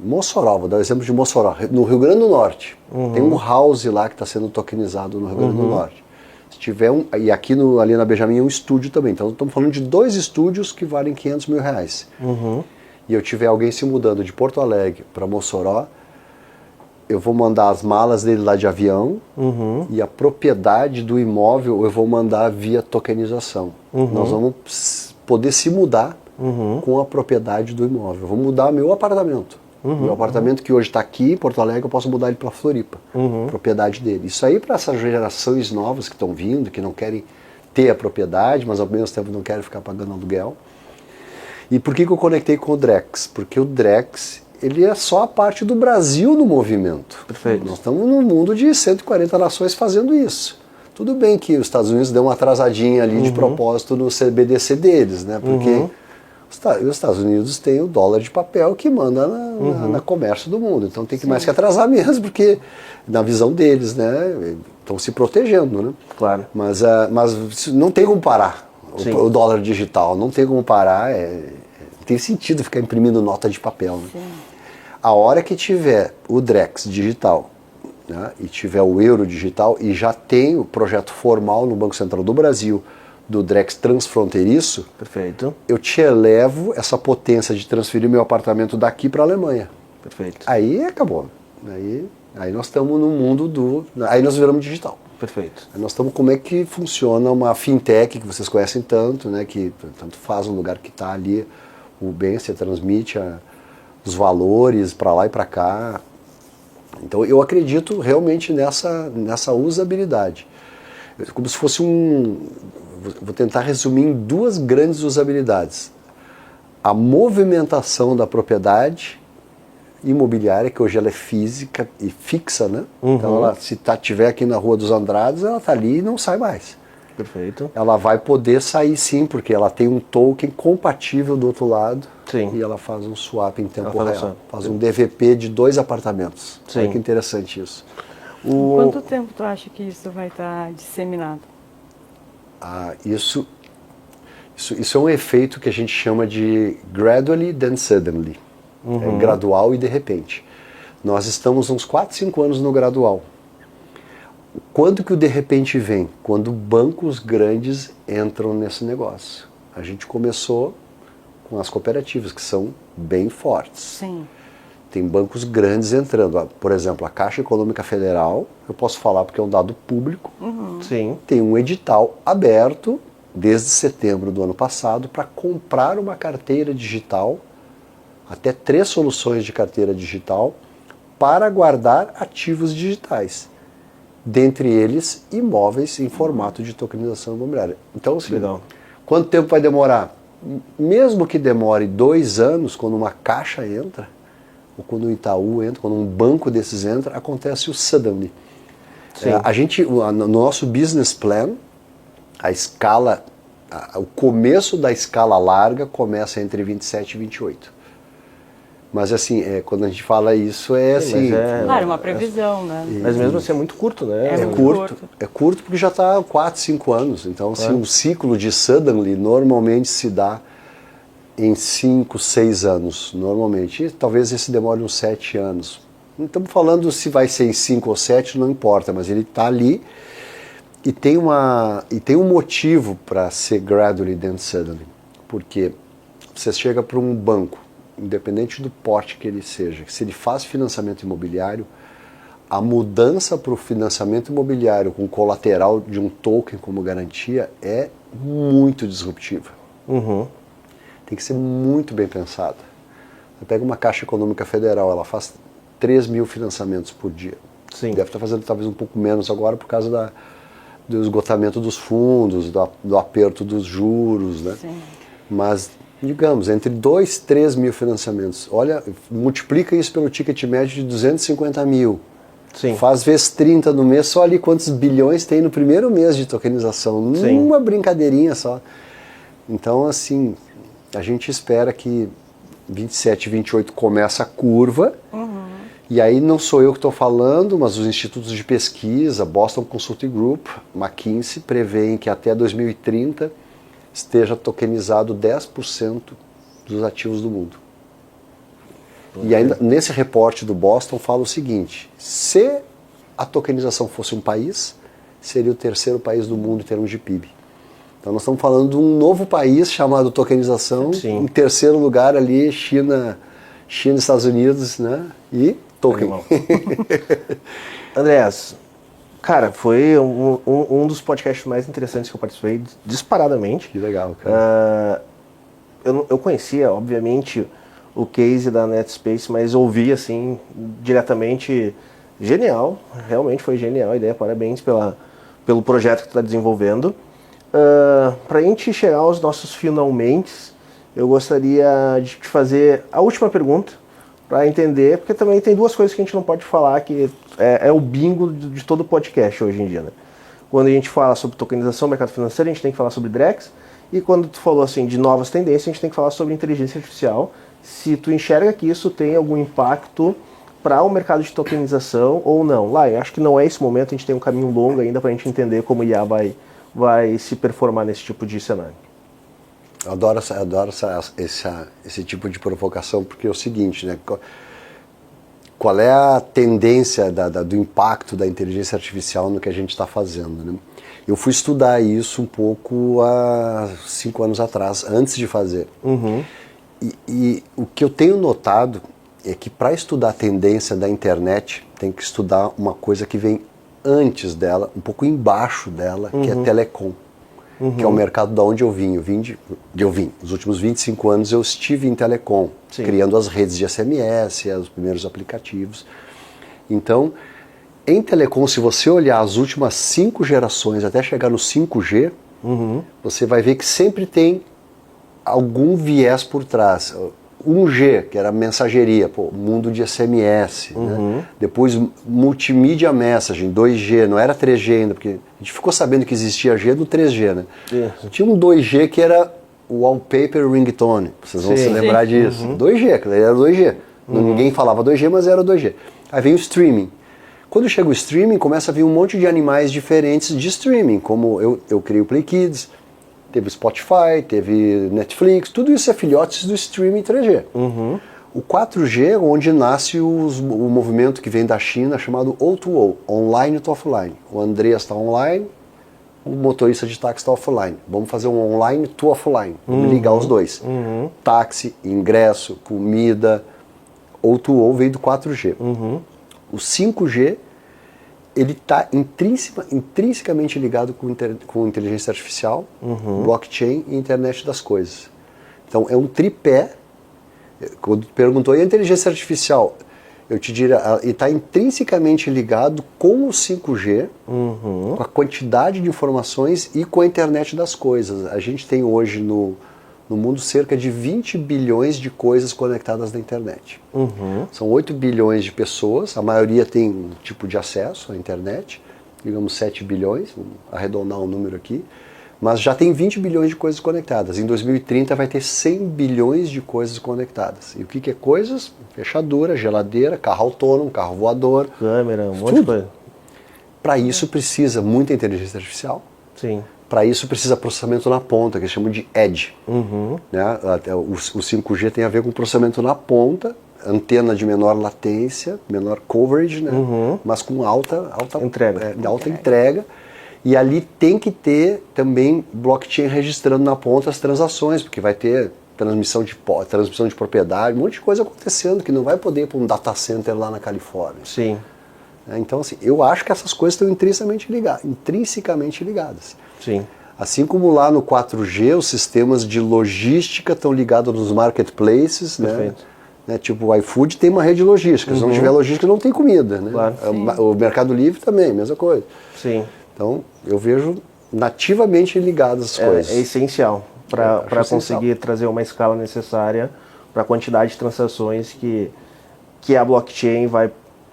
Mossoró, vou dar o exemplo de Mossoró, no Rio Grande do Norte, tem um house lá que está sendo tokenizado no Rio Grande do Norte. Se tiver e aqui ali na Benjamin é um estúdio também, então estamos falando de 2 estúdios que valem R$500 mil. E eu tiver alguém se mudando de Porto Alegre para Mossoró, eu vou mandar as malas dele lá de avião e a propriedade do imóvel eu vou mandar via tokenização. Nós vamos poder se mudar com a propriedade do imóvel. Eu vou mudar meu apartamento. Meu apartamento que hoje está aqui em Porto Alegre, eu posso mudar ele para Floripa, propriedade dele. Isso aí para essas gerações novas que estão vindo, que não querem ter a propriedade, mas ao mesmo tempo não querem ficar pagando aluguel. E por que eu conectei com o Drex? Porque o Drex, ele é só a parte do Brasil no movimento. Perfeito. Nós estamos num mundo de 140 nações fazendo isso. Tudo bem que os Estados Unidos deu uma atrasadinha ali de propósito no CBDC deles, né? Porque os Estados Unidos têm o dólar de papel que manda na comércio do mundo. Então tem que mais que atrasar mesmo, porque na visão deles, né? Estão se protegendo, né? Claro. Mas não tem como parar o dólar digital, não tem como parar. Não tem sentido ficar imprimindo nota de papel. Né? A hora que tiver o Drex digital, né, e tiver o euro digital, e já tem o projeto formal no Banco Central do Brasil do Drex transfronteiriço, Perfeito. eu te elevo essa potência de transferir meu apartamento daqui para a Alemanha. Perfeito. Aí acabou. Aí nós estamos no mundo aí nós viramos digital. Perfeito. Aí nós estamos como é que funciona uma fintech que vocês conhecem tanto, né, que tanto faz um lugar que está ali, o bem, você transmite os valores para lá e para cá. Então eu acredito realmente nessa usabilidade. Como se fosse vou tentar resumir em 2 grandes usabilidades. A movimentação da propriedade imobiliária, que hoje ela é física e fixa, né? Então, ela, se tiver aqui na Rua dos Andrades, ela está ali e não sai mais. Perfeito. Ela vai poder sair sim, porque ela tem um token compatível do outro lado. Sim. E ela faz um swap em tempo Ela real. Faz um DVP de 2 apartamentos. Sim. Olha que interessante isso. Em quanto tempo tu acha que isso vai estar disseminado? Isso é um efeito que a gente chama de gradually then suddenly. É gradual e de repente. Nós estamos uns 4, 5 anos no gradual. Quando que o de repente vem? Quando bancos grandes entram nesse negócio. A gente começou com as cooperativas, que são bem fortes. Sim. Tem bancos grandes entrando. Por exemplo, a Caixa Econômica Federal, eu posso falar porque é um dado público, Sim. tem um edital aberto desde setembro do ano passado para comprar uma carteira digital, até 3 soluções de carteira digital, para guardar ativos digitais. Dentre eles, imóveis em formato de tokenização imobiliária. Então, assim, Legal. Quanto tempo vai demorar? Mesmo que demore 2 anos, quando uma Caixa entra, ou quando o Itaú entra, quando um banco desses entra, acontece o suddenly. Sim. No nosso business plan, a escala, o começo da escala larga começa entre 27 e 28. Mas assim, quando a gente fala isso, assim... Claro, uma previsão, né? Mas mesmo assim é muito curto, né? É É muito curto, curto. é curto porque já está há 4, 5 anos. Então, assim, um ciclo de suddenly normalmente se dá em 5, 6 anos, normalmente. E talvez esse demore uns 7 anos. Não estamos falando se vai ser em 5 ou 7, não importa, mas ele está ali e tem um motivo para ser gradually then suddenly. Porque você chega para um banco, independente do porte que ele seja, se ele faz financiamento imobiliário, a mudança para o financiamento imobiliário com colateral de um token como garantia é muito disruptiva. Tem que ser muito bem pensada. Você pega uma Caixa Econômica Federal, ela faz 3 mil financiamentos por dia. Sim. Deve estar fazendo talvez um pouco menos agora por causa do esgotamento dos fundos, do aperto dos juros, né? Sim. Mas, digamos, entre 2 e 3 mil financiamentos. Olha, multiplica isso pelo ticket médio de 250 mil. Sim. Faz vezes 30 no mês, só ali quantos bilhões tem no primeiro mês de tokenização. Sim. Numa brincadeirinha só. Então, assim, a gente espera que 27, 28 começa a curva. E aí não sou eu que estou falando, mas os institutos de pesquisa, Boston Consulting Group, McKinsey, prevêem que até 2030 esteja tokenizado 10% dos ativos do mundo. E ainda nesse reporte do Boston fala o seguinte: se a tokenização fosse um país, seria o 3º país do mundo em termos de PIB. Então nós estamos falando de um novo país chamado tokenização. Sim. Em 3º lugar ali, China e Estados Unidos, né? E token. Andreas, cara, foi um dos podcasts mais interessantes que eu participei, disparadamente. Que legal, cara. Eu conhecia, obviamente, o case da Netspace, mas ouvi, assim, diretamente. Genial, realmente foi genial a ideia, parabéns pelo projeto que tu está desenvolvendo. Para a gente chegar aos nossos finalmente, eu gostaria de te fazer a última pergunta, para entender, porque também tem 2 coisas que a gente não pode falar, que é o bingo de todo podcast hoje em dia, né? Quando a gente fala sobre tokenização, mercado financeiro, a gente tem que falar sobre Drex, e quando tu falou assim de novas tendências, a gente tem que falar sobre inteligência artificial. Se tu enxerga que isso tem algum impacto para o mercado de tokenização ou não. Lá, eu acho que não é esse momento, a gente tem um caminho longo ainda para a gente entender como o IA vai se performar nesse tipo de cenário. Eu adoro esse tipo de provocação, porque é o seguinte, né? Qual é a tendência do impacto da inteligência artificial no que a gente está fazendo, né? Eu fui estudar isso um pouco há 5 anos atrás, antes de fazer. E o que eu tenho notado é que para estudar a tendência da internet, tem que estudar uma coisa que vem antes dela, um pouco embaixo dela, que é telecom. Que é o mercado da onde eu vim. Nos últimos 25 anos eu estive em telecom, criando as redes de SMS, os primeiros aplicativos. Então, em telecom, se você olhar as últimas 5 gerações até chegar no 5G, você vai ver que sempre tem algum viés por trás. 1G, que era mensageria, mundo de SMS, né? Depois multimídia messaging, 2G, não era 3G ainda, porque a gente ficou sabendo que existia G do 3G, né? Tinha um 2G que era o wallpaper ringtone, vocês vão se lembrar disso. 2G, aquilo era 2G. Ninguém falava 2G, mas era 2G. Aí vem o streaming. Quando chega o streaming, começa a vir um monte de animais diferentes de streaming, como eu criei o Play Kids, teve Spotify, teve Netflix, tudo isso é filhotes do streaming 3G. O 4G é onde nasce o movimento que vem da China chamado O2O, online to offline. O Andreas está online, o motorista de táxi está offline. Vamos fazer um online to offline, vamos ligar os dois. Táxi, ingresso, comida, O2O veio do 4G. O 5G, ele está intrinsecamente ligado com inteligência artificial, blockchain e internet das coisas. Então é um tripé. Quando perguntou, e a inteligência artificial? Eu te diria, ele está intrinsecamente ligado com o 5G, com a quantidade de informações e com a internet das coisas. A gente tem hoje no mundo cerca de 20 bilhões de coisas conectadas na internet. São 8 bilhões de pessoas, a maioria tem um tipo de acesso à internet, digamos 7 bilhões, vamos arredondar um número aqui, mas já tem 20 bilhões de coisas conectadas. Em 2030 vai ter 100 bilhões de coisas conectadas. E o que é coisas? Fechadura, geladeira, carro autônomo, carro voador. Câmera, um monte de coisa. Para isso precisa muita inteligência artificial. Sim. Para isso precisa processamento na ponta, que eles chamam de Edge. Né? O 5G tem a ver com processamento na ponta, antena de menor latência, menor coverage, né? Mas com alta entrega. E ali tem que ter também blockchain registrando na ponta as transações, porque vai ter transmissão de propriedade, um monte de coisa acontecendo que não vai poder ir para um data center lá na Califórnia. Sim. Então, assim, eu acho que essas coisas estão intrinsecamente ligadas. Sim. Assim como lá no 4G, os sistemas de logística estão ligados nos marketplaces, Perfeito. né? Tipo, o iFood tem uma rede logística. Se não tiver logística, não tem comida. Né? Claro. O Mercado Livre também, mesma coisa. Sim. Então, eu vejo nativamente ligadas as coisas. É essencial para conseguir trazer uma escala necessária para a quantidade de transações que a blockchain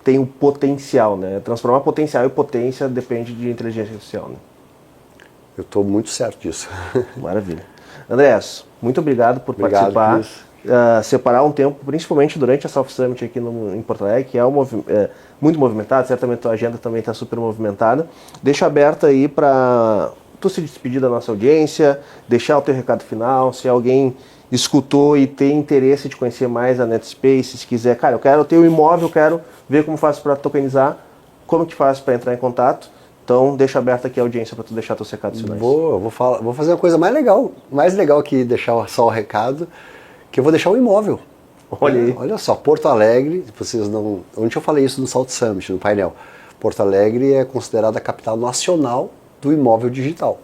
tem o potencial, né? Transformar potencial e potência depende de inteligência artificial, né? Eu estou muito certo disso. Maravilha. Andrés, muito obrigado por participar. Separar um tempo, principalmente durante a South Summit aqui em Porto Alegre, que é muito movimentado, certamente a tua agenda também está super movimentada. Deixa aberta aí para tu se despedir da nossa audiência, deixar o teu recado final, se alguém escutou e tem interesse de conhecer mais a NetSpace, se quiser, cara, eu quero ter um imóvel, eu quero ver como faço para tokenizar, como que faz para entrar em contato. Então, deixa aberta aqui a audiência para tu deixar teus recados finais. Vou fazer uma coisa mais legal que deixar só o recado, que eu vou deixar o imóvel. Olha aí. Olha só, Porto Alegre, onde eu falei isso no South Summit, no painel. Porto Alegre é considerada a capital nacional do imóvel digital.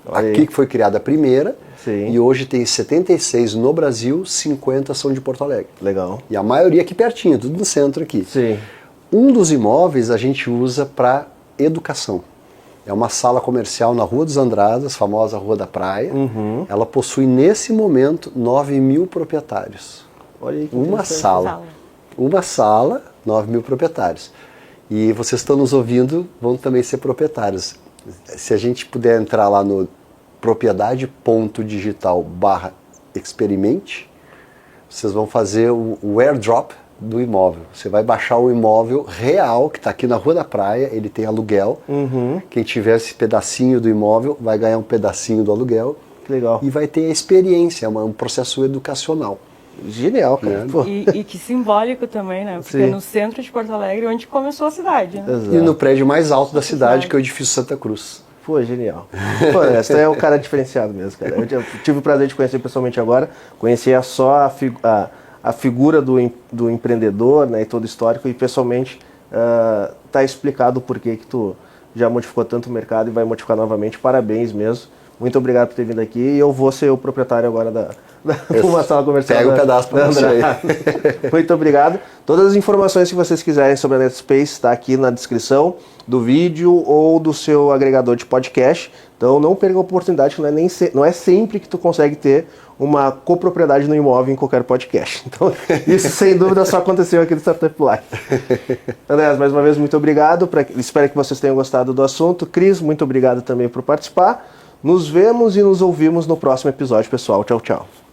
Olha aqui aí. que foi criada a primeira. Sim. E hoje tem 76 no Brasil, 50 são de Porto Alegre. Legal. E a maioria aqui pertinho, tudo no centro aqui. Sim. Um dos imóveis a gente usa para educação. É uma sala comercial na Rua dos Andradas, famosa Rua da Praia. Ela possui, nesse momento, 9.000 proprietários. Olha aí que Uma sala. Uma sala, 9.000 proprietários. E vocês estão nos ouvindo, vão também ser proprietários. Se a gente puder entrar lá no propriedade.digital/experimente, vocês vão fazer o airdrop do imóvel. Você vai baixar o imóvel real, que está aqui na Rua da Praia, ele tem aluguel. Quem tiver esse pedacinho do imóvel vai ganhar um pedacinho do aluguel. Que legal. E vai ter a experiência, é um processo educacional. Genial, cara. Pô. E que simbólico também, né? Porque é no centro de Porto Alegre onde começou a cidade, né? Exato. E no prédio mais alto da cidade, que é o edifício Santa Cruz. Pô, genial. Pô, esse é um cara diferenciado mesmo, cara. Eu tive o prazer de conhecer pessoalmente agora. Conhecer só a figura do empreendedor, né, e todo o histórico, e pessoalmente tá explicado o porquê que tu já modificou tanto o mercado e vai modificar novamente. Parabéns mesmo. muito obrigado por ter vindo aqui. E eu vou ser o proprietário agora da uma sala comercial. Pega um pedaço para você aí. Muito obrigado. Todas as informações que vocês quiserem sobre a NetSpace está aqui na descrição do vídeo ou do seu agregador de podcast. Então não perca a oportunidade, que não é sempre que tu consegue ter uma copropriedade no imóvel em qualquer podcast. Então isso sem dúvida só aconteceu aqui no Startup Life. Andrés, mais uma vez muito obrigado. Espero que vocês tenham gostado do assunto. Cris, muito obrigado também por participar. Nos vemos e nos ouvimos no próximo episódio, pessoal. Tchau, tchau.